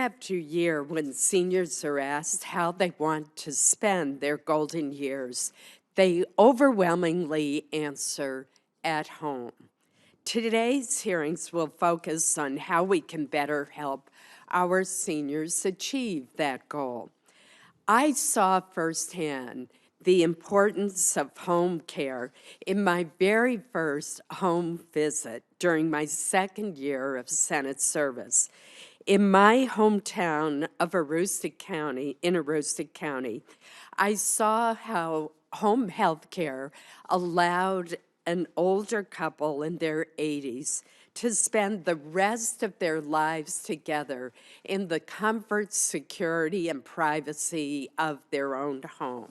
after year, when seniors are asked how they want to spend their golden years, they overwhelmingly answer at home. Today's hearings will focus on how we can better help our seniors achieve that goal. I saw firsthand the importance of home care in my very first home visit during my second year of Senate service. In my hometown of Aroostook County, I saw how home health care allowed an older couple in their 80s to spend the rest of their lives together in the comfort, security, and privacy of their own home.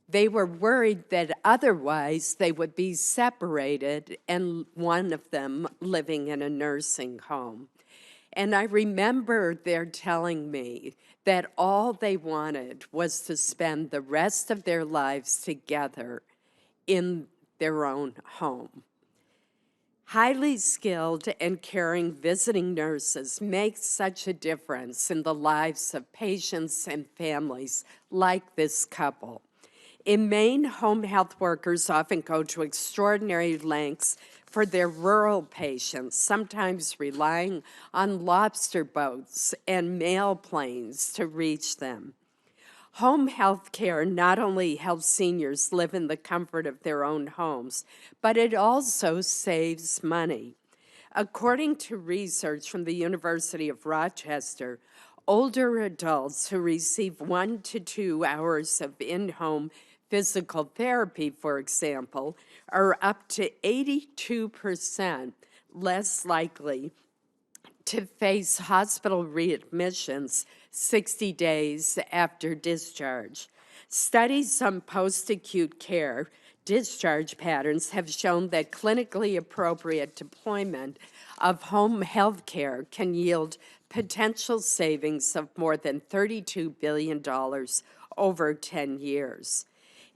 They were worried that otherwise they would be separated and one of them living in a nursing home. And I remember their telling me that all they wanted was to spend the rest of their lives together in their own home. Highly skilled and caring visiting nurses make such a difference in the lives of patients and families like this couple. In Maine, home health workers often go to extraordinary lengths for their rural patients, sometimes relying on lobster boats and mail planes to reach them. Home health care not only helps seniors live in the comfort of their own homes, but it also saves money. According to research from the University of Rochester, older adults who receive 1 to 2 hours of in-home physical therapy, for example, are up to 82% less likely to face hospital readmissions 60 days after discharge. Studies on post-acute care discharge patterns have shown that clinically appropriate deployment of home health care can yield potential savings of more than $32 billion over 10 years.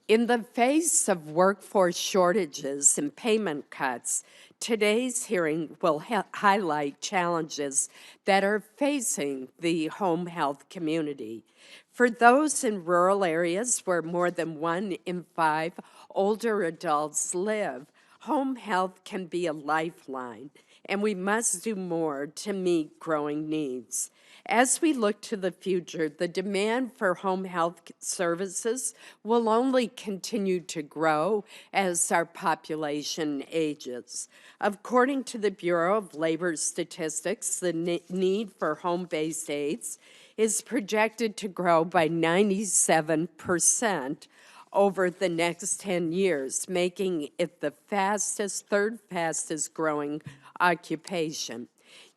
In the face of workforce shortages and payment cuts, today's hearing will highlight challenges that are facing the home health community. For those in rural areas where more than 1 in 5 older adults live, home health can be a lifeline, and we must do more to meet growing needs. As we look to the future, the demand for home health services will only continue to grow as our population ages. According to the Bureau of Labor Statistics, the need for home-based aides is projected to grow by 97% over the next 10 years, making it the third fastest growing occupation.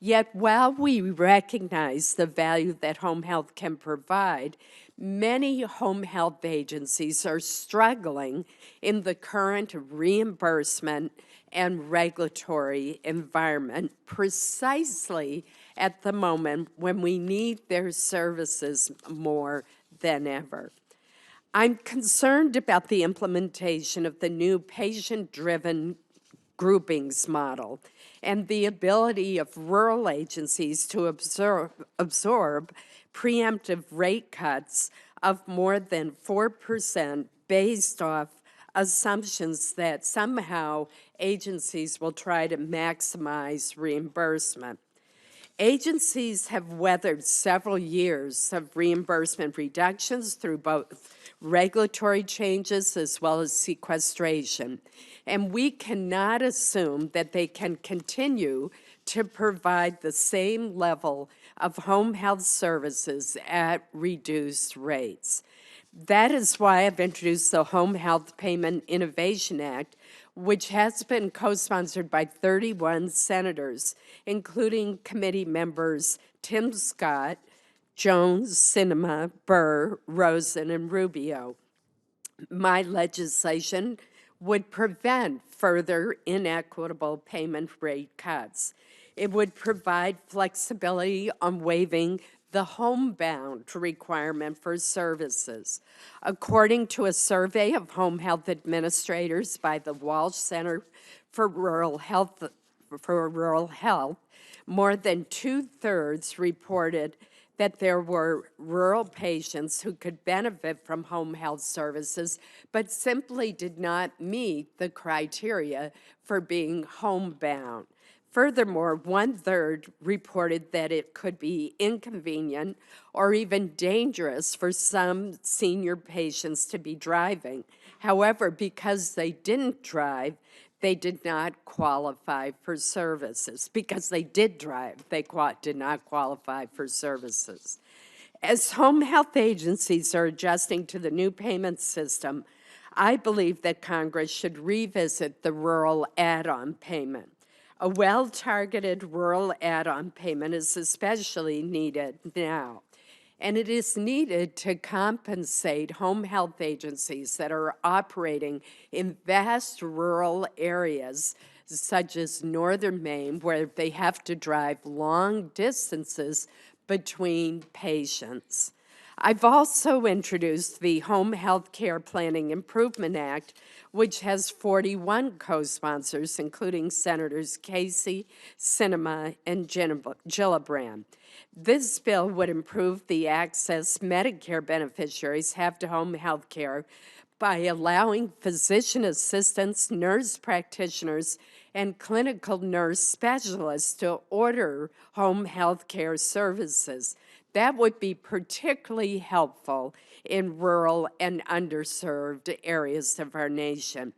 Yet while we recognize the value that home health can provide, many home health agencies are struggling in the current reimbursement and regulatory environment precisely at the moment when we need their services more than ever. I'm concerned about the implementation of the new patient-driven groupings model and the ability of rural agencies to absorb preemptive rate cuts of more than 4% based off assumptions that somehow agencies will try to maximize reimbursement. Agencies have weathered several years of reimbursement reductions through both regulatory changes as well as sequestration, and we cannot assume that they can continue to provide the same level of home health services at reduced rates. That is why I've introduced the Home Health Payment Innovation Act, which has been co-sponsored by 31 senators, including committee members Tim Scott, Jones, Sinema, Burr, Rosen, and Rubio. My legislation would prevent further inequitable payment rate cuts. It would provide flexibility on waiving the homebound requirement for services. According to a survey of home health administrators by the Walsh Center for Rural Health, More than 2/3 reported that there were rural patients who could benefit from home health services, but simply did not meet the criteria for being homebound. Furthermore, 1/3 reported that it could be inconvenient or even dangerous for some senior patients to be driving. However, because they didn't drive, they did not qualify for services. Because they did drive, they did not qualify for services. As home health agencies are adjusting to the new payment system, I believe that Congress should revisit the rural add-on payment. A well-targeted rural add-on payment is especially needed now, and it is needed to compensate home health agencies that are operating in vast rural areas, such as northern Maine, where they have to drive long distances between patients. I've also introduced the Home Health Care Planning Improvement Act, which has 41 co-sponsors, including Senators Casey, Sinema, and Gillibrand. This bill would improve the access Medicare beneficiaries have to home health care by allowing physician assistants, nurse practitioners, and clinical nurse specialists to order home health care services. That would be particularly helpful in rural and underserved areas of our nation.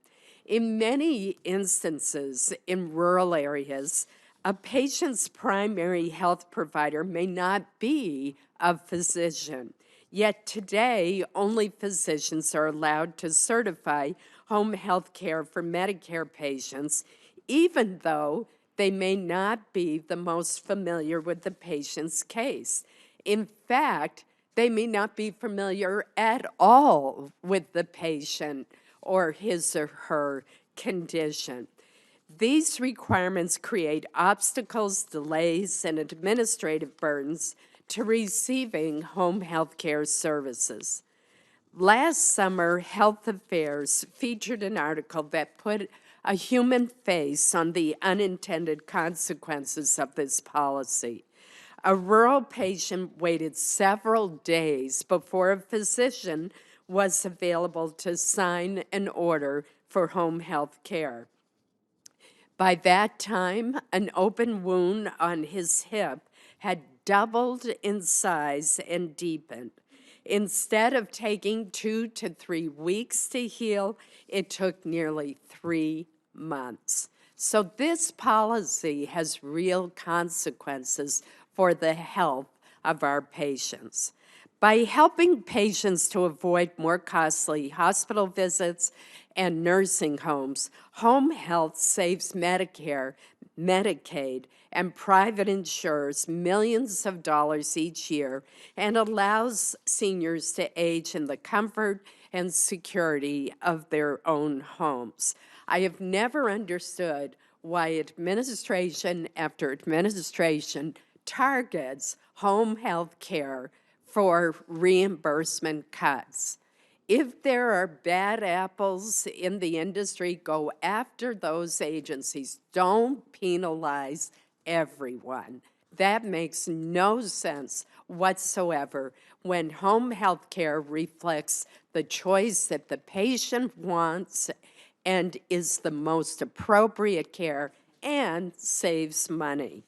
In many instances in rural areas, a patient's primary health provider may not be a physician. Yet today, only physicians are allowed to certify home health care for Medicare patients, even though they may not be the most familiar with the patient's case. In fact, they may not be familiar at all with the patient or his or her condition. These requirements create obstacles, delays, and administrative burdens to receiving home health care services. Last summer, Health Affairs featured an article that put a human face on the unintended consequences of this policy. A rural patient waited several days before a physician was available to sign an order for home health care. By that time, an open wound on his hip had doubled in size and deepened. Instead of taking 2 to 3 weeks to heal, it took nearly 3 months. So this policy has real consequences for the health of our patients. By helping patients to avoid more costly hospital visits and nursing homes, home health saves Medicare, Medicaid, and private insurers millions of dollars each year and allows seniors to age in the comfort and security of their own homes. I have never understood why administration after administration targets home health care for reimbursement cuts. If there are bad apples in the industry, go after those agencies. Don't penalize everyone. That makes no sense whatsoever when home health care reflects the choice that the patient wants and is the most appropriate care and saves money.